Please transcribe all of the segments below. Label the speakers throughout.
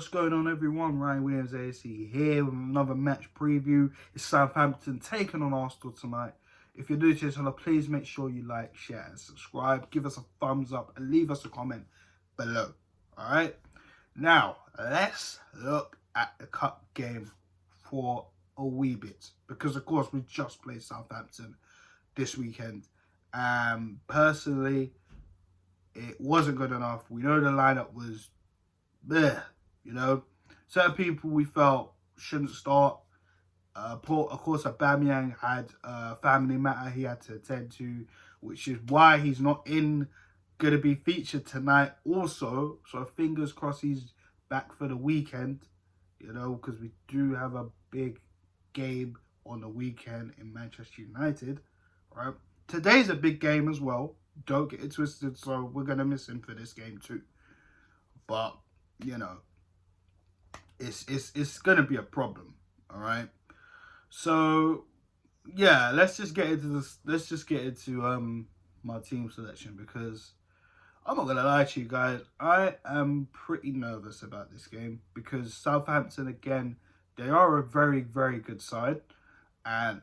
Speaker 1: What's going on, everyone? Ryan Williams AC here with another match preview. It's Southampton taking on Arsenal tonight. If you're new to this channel, please make sure you like, share and subscribe. Give us a thumbs up and leave us a comment below. Alright? Now, let's look at the cup game for a wee bit. Because, of course, we just played Southampton this weekend. Personally, it wasn't good enough. We know the lineup was bleh. You know, certain people we felt shouldn't start. Of course, Aubameyang had a family matter he had to attend to, which is why he's not going to be featured tonight also. So fingers crossed he's back for the weekend, you know, because we do have a big game on the weekend in Manchester United, right? Today's a big game as well. Don't get it twisted, so we're going to miss him for this game too. But, you know, it's gonna be a problem, all right. So yeah, let's just get into this. Let's just get into my team selection, because I'm not gonna lie to you guys, I am pretty nervous about this game because Southampton, again, they are a very, very good side, and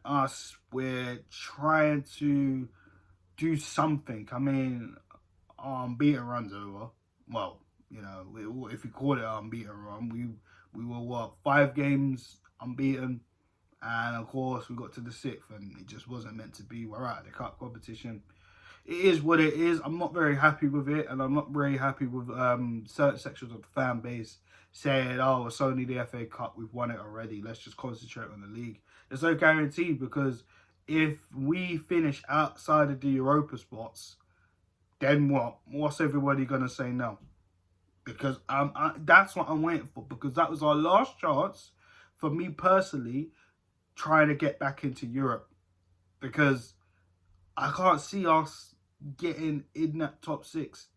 Speaker 1: we're trying to do something. I mean, unbeaten runs over. Well, you know, if we call it unbeaten run, we were, what, 5 games unbeaten, and of course we got to the 6th and it just wasn't meant to be. We're out of the cup competition. It is what it is. I'm not very happy with it, and I'm not very happy with certain sections of the fan base saying, oh, it's only the FA Cup, we've won it already, let's just concentrate on the league. There's no guarantee, because if we finish outside of the Europa spots, then what? What's everybody going to say now? Because that's what I'm waiting for, because that was our last chance for me personally trying to get back into Europe, because I can't see us getting in that top 6,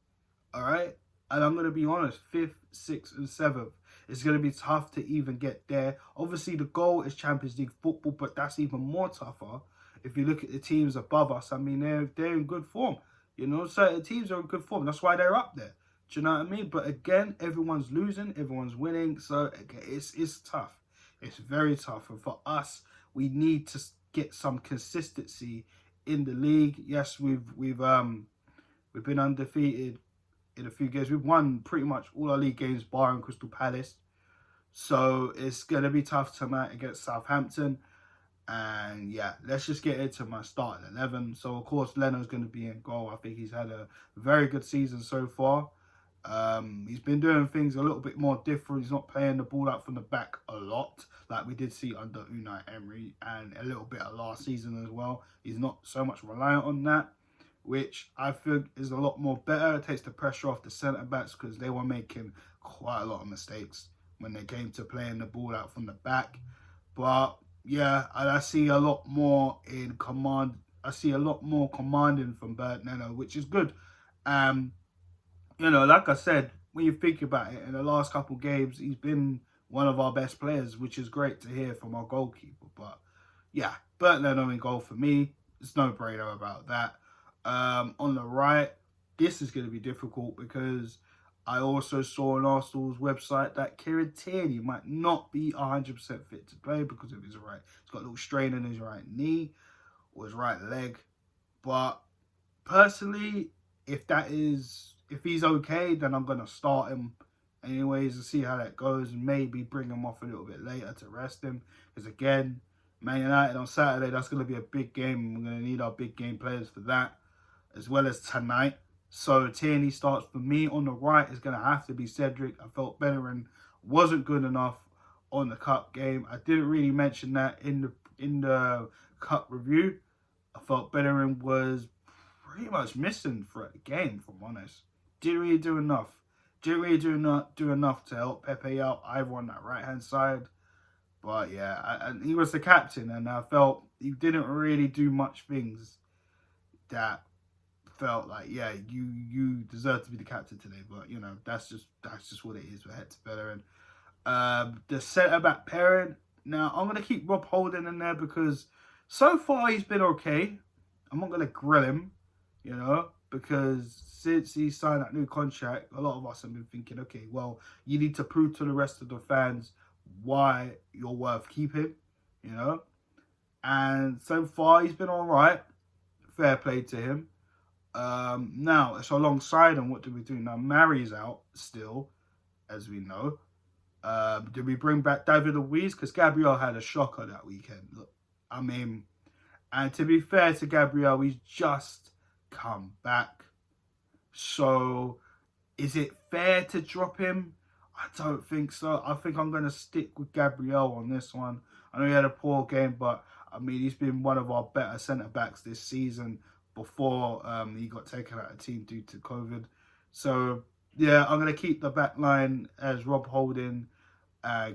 Speaker 1: all right? And I'm going to be honest, 5th, 6th and 7th, it's going to be tough to even get there. Obviously, the goal is Champions League football, but that's even more tougher if you look at the teams above us. I mean, they're in good form. You know, certain teams are in good form. That's why they're up there. Do you know what I mean? But again, everyone's losing, everyone's winning, so it's tough. It's very tough, and for us, we need to get some consistency in the league. Yes, we've been undefeated in a few games. We've won pretty much all our league games, barring Crystal Palace. So it's gonna be tough tonight against Southampton. And yeah, let's just get into my starting 11. So of course, Leno's going to be in goal. I think he's had a very good season so far. He's been doing things a little bit more different. He's not playing the ball out from the back a lot, like we did see under Unai Emery, and a little bit of last season as well. He's not so much reliant on that, which I think is a lot more better. It takes the pressure off the centre-backs, because they were making quite a lot of mistakes when they came to playing the ball out from the back. But yeah, and I see a lot more in command. I see a lot more commanding from Bernd Leno, which is good. You know, like I said, when you think about it, in the last couple of games, he's been one of our best players, which is great to hear from our goalkeeper. But yeah, Bernd Leno in goal for me. There's no brainer about that. On the right, this is going to be difficult, because I also saw on Arsenal's website that Kieran Tierney might not be 100% fit to play because of his right. He's got a little strain in his right knee or his right leg. But personally, if he's okay, then I'm going to start him anyways and see how that goes, and maybe bring him off a little bit later to rest him. Because again, Man United on Saturday, that's going to be a big game. We're going to need our big game players for that, as well as tonight. So Tierney starts for me. On the right is going to have to be Cedric. I felt Bellerin wasn't good enough on the cup game. I didn't really mention that in the cup review. I felt Bellerin was pretty much missing throughout the game, if I'm honest. Didn't really do enough. Didn't really do enough to help Pepe out either on that right-hand side. But yeah, and he was the captain, and I felt he didn't really do much things that felt like, yeah, you deserve to be the captain today. But you know, that's just what it is. We're head to Bellerin. The centre-back pairing. Now I'm gonna keep Rob Holding in there, because so far he's been okay. I'm not gonna grill him, you know. because since he signed that new contract, a lot of us have been thinking, okay, well, you need to prove to the rest of the fans why you're worth keeping, you know. And so far, he's been all right. Fair play to him. Now, it's alongside him. What do we do? Now, Mary's out still, as we know. Do we bring back David Luiz? Because Gabriel had a shocker that weekend. Look, I mean, and to be fair to Gabriel, he's just come back. So, is it fair to drop him? I don't think so. I think I'm going to stick with Gabriel on this one. I know he had a poor game, but I mean, he's been one of our better centre-backs this season before he got taken out of the team due to COVID. So, yeah, I'm going to keep the back line as Rob Holding,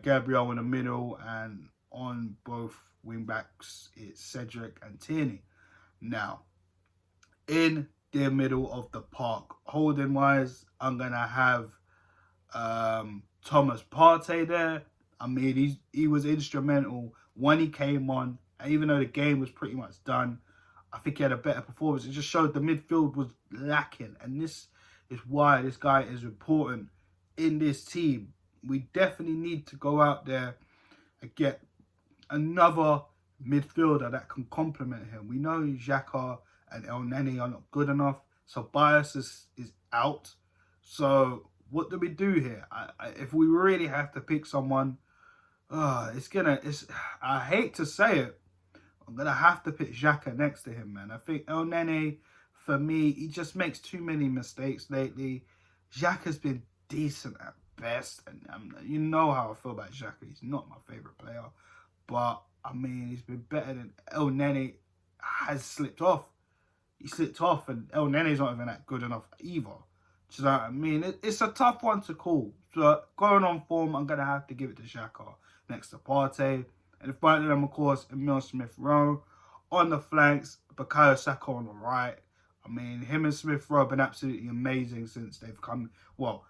Speaker 1: Gabriel in the middle, and on both wing-backs, it's Cedric and Tierney. Now, in the middle of the park, Holding-wise, I'm going to have Thomas Partey there. I mean, he was instrumental when he came on. And even though the game was pretty much done, I think he had a better performance. It just showed the midfield was lacking. And this is why this guy is important in this team. We definitely need to go out there and get another midfielder that can complement him. We know Xhaka and El Neni are not good enough. So Bias is out. So what do we do here? If we really have to pick someone, I hate to say it, I'm going to have to put Xhaka next to him, man. I think El Nene, for me, he just makes too many mistakes lately. Xhaka's been decent at best. And you know how I feel about Xhaka. He's not my favourite player. But, I mean, he's been better than El Nene has slipped off. He slipped off, and El Nene's not even that good enough either. Do you know what I mean? It's a tough one to call. So, going on form, I'm going to have to give it to Xhaka next to Partey. And in front of them, of course, Emile Smith-Rowe. On the flanks, Bukayo Saka on the right. I mean, him and Smith-Rowe have been absolutely amazing since they've come. Well,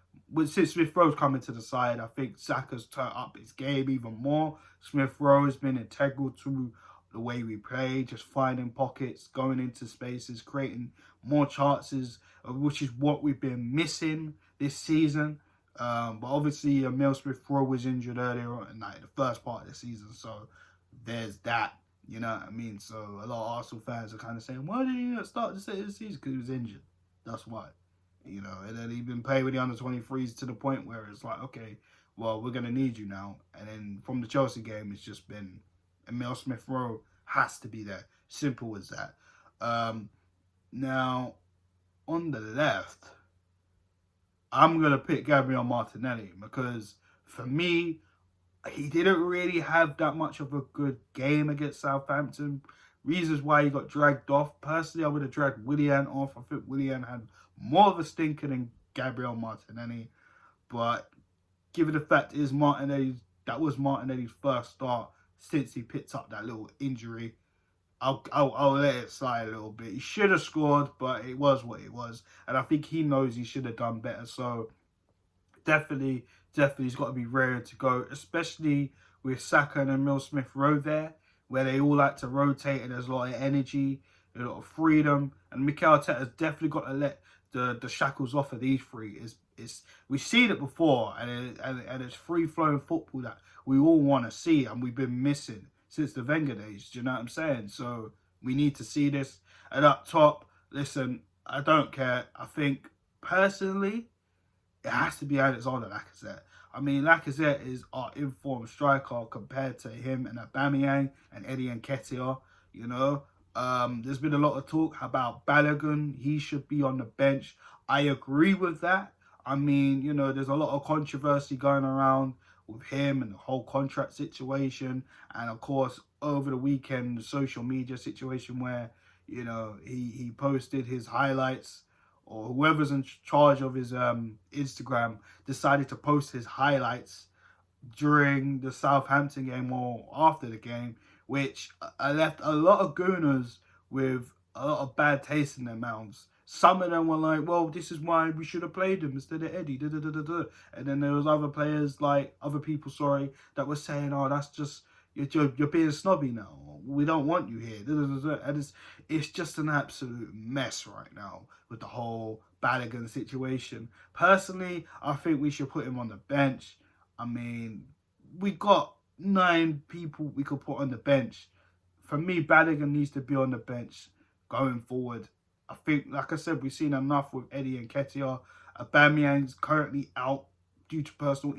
Speaker 1: since Smith-Rowe's come into the side, I think Saka's turned up his game even more. Smith-Rowe has been integral to the way we play, just finding pockets, going into spaces, creating more chances, which is what we've been missing this season. But obviously, Emile Smith-Rowe was injured earlier on in the first part of the season, so there's that. You know what I mean? So a lot of Arsenal fans are kind of saying, why did he not start the season? Because he was injured. That's why. You know, and then he's been playing with the under-23s to the point where it's like, okay, well, we're going to need you now. And then from the Chelsea game, it's just been Emile Smith-Rowe has to be there. Simple as that. Now, on the left, I'm going to pick Gabriel Martinelli because, for me, he didn't really have that much of a good game against Southampton. Reasons why he got dragged off. Personally, I would have dragged Willian off. I think Willian had more of a stinker than Gabriel Martinelli. But given the fact that that was Martinelli's first start since he picked up that little injury, I'll let it slide a little bit. He should have scored, but it was what it was. And I think he knows he should have done better. So definitely he's got to be ready to go, especially with Saka and Emile Smith-Rowe there, where they all like to rotate and there's a lot of energy, a lot of freedom. And Mikel Arteta's definitely got to let the shackles off of these three. We've seen it before, and it's free-flowing football that we all want to see, and we've been missing since the Wenger days. Do you know what I'm saying? So we need to see this. And up top, listen, I don't care. I think, personally, it has to be Alexander Lacazette. I mean, Lacazette is our informed striker compared to him and Aubameyang and Eddie Nketiah, you know. There's been a lot of talk about Balogun. He should be on the bench. I agree with that. I mean, you know, there's a lot of controversy going around with him and the whole contract situation. And, of course, over the weekend, the social media situation where, you know, he posted his highlights, or whoever's in charge of his Instagram decided to post his highlights during the Southampton game or after the game, which left a lot of gooners with a lot of bad taste in their mouths. Some of them were like, well, this is why we should have played him instead of Eddie. And then there was other people, that were saying, oh, that's just you're being snobby now. We don't want you here. And it's just an absolute mess right now with the whole Balogun situation. Personally, I think we should put him on the bench. I mean, we got 9 people we could put on the bench. For me, Balogun needs to be on the bench going forward. I think, like I said, we've seen enough with Eddie and Nketiah. Aubameyang's currently out due to personal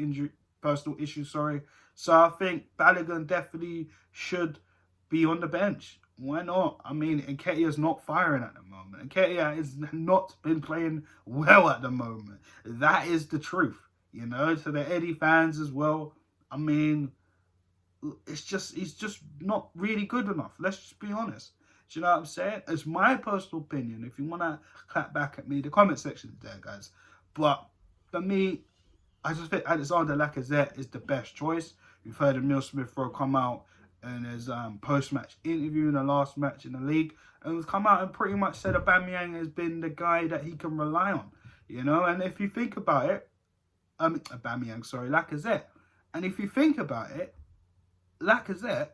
Speaker 1: issues. So I think Balogun definitely should be on the bench. Why not? I mean, Nketiah's not firing at the moment. Nketiah has not been playing well at the moment. That is the truth, you know, to the Eddie fans as well. I mean, he's just not really good enough. Let's just be honest. Do you know what I'm saying? It's my personal opinion. If you want to clap back at me, the comment section is there, guys. But for me, I just think Alexander Lacazette is the best choice. We've heard Emile Smith-Rowe come out in his post-match interview in the last match in the league, and he's come out and pretty much said Aubameyang has been the guy that he can rely on, you know. And if you think about it, Lacazette. And if you think about it, Lacazette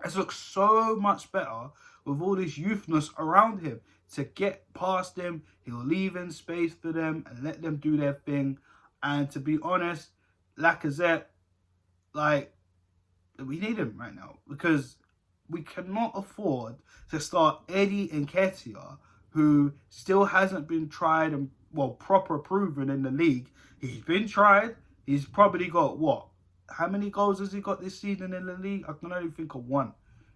Speaker 1: has looked so much better with all this youthness around him. To get past him, he'll leave in space for them and let them do their thing. And to be honest, Lacazette, like, we need him right now because we cannot afford to start Eddie Nketiah, who still hasn't been tried and, well, proper proven in the league. He's been tried. He's probably got, what? How many goals has he got this season in the league? I can only think of 1.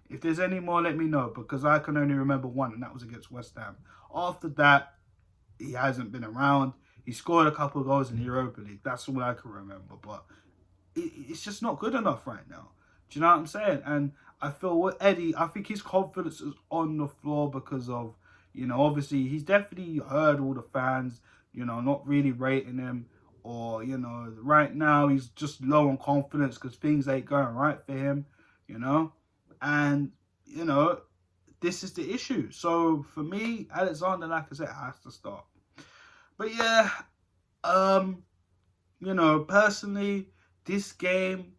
Speaker 1: If there's any more, let me know, because I can only remember 1, and that was against West Ham. After that, he hasn't been around. He scored a couple of goals in the Europa League. That's all I can remember. But it's just not good enough right now. Do you know what I'm saying? And I feel with Eddie, I think his confidence is on the floor because of, you know, obviously he's definitely heard all the fans, you know, not really rating him. Or, you know, right now he's just low on confidence because things ain't going right for him, you know. And, you know, this is the issue. So, for me, Alexander Lacazette has to start. But, yeah, you know, personally, this game,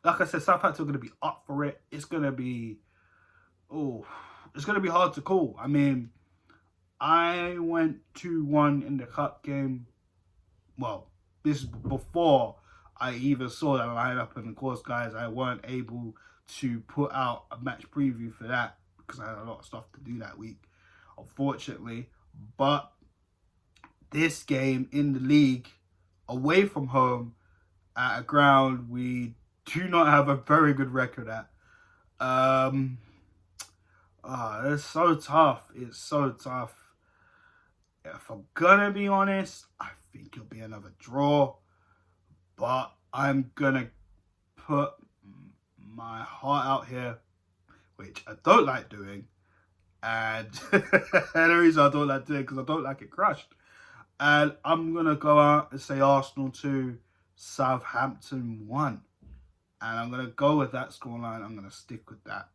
Speaker 1: like I said, Southampton are going to be up for it. It's going to be, it's going to be hard to call. I mean, I went 2-1 in the cup game. Well, this is before I even saw that lineup. And, of course, guys, I weren't able to put out a match preview for that because I had a lot of stuff to do that week, unfortunately. But this game in the league, away from home, at a ground we do not have a very good record at. It's so tough. It's so tough. If I'm gonna be honest, I think it'll be another draw. But I'm gonna put my heart out here, which I don't like doing. And the reason I don't like doing it because I don't like it crushed. And I'm going to go out and say Arsenal 2, Southampton 1. And I'm going to go with that scoreline. I'm going to stick with that.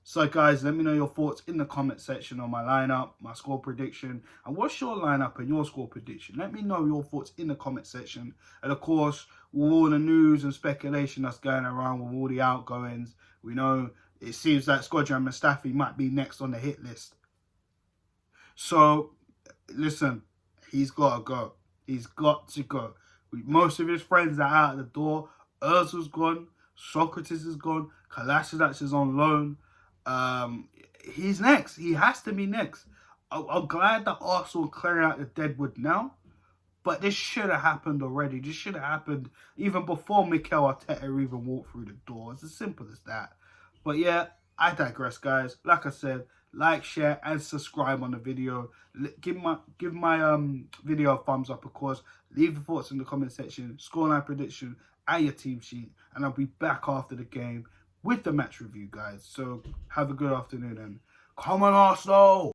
Speaker 1: So, guys, let me know your thoughts in the comment section on my lineup, my score prediction. And what's your lineup and your score prediction? Let me know your thoughts in the comment section. And, of course, with all the news and speculation that's going around with all the outgoings, we know it seems that Squadron Mustafi might be next on the hit list. So, listen, he's got to go. He's got to go. Most of his friends are out the door. Ozil's gone. Socrates is gone. Kolasinac is on loan. He's next. He has to be next. I'm glad that Arsenal are clearing out the deadwood now. But this should have happened already. This should have happened even before Mikel Arteta even walked through the door. It's as simple as that. But yeah, I digress, guys. Like I said, like, share, and subscribe on the video. Give my video a thumbs up, of course. Leave your thoughts in the comment section, scoreline prediction, and your team sheet. And I'll be back after the game with the match review, guys. So have a good afternoon and come on, Arsenal!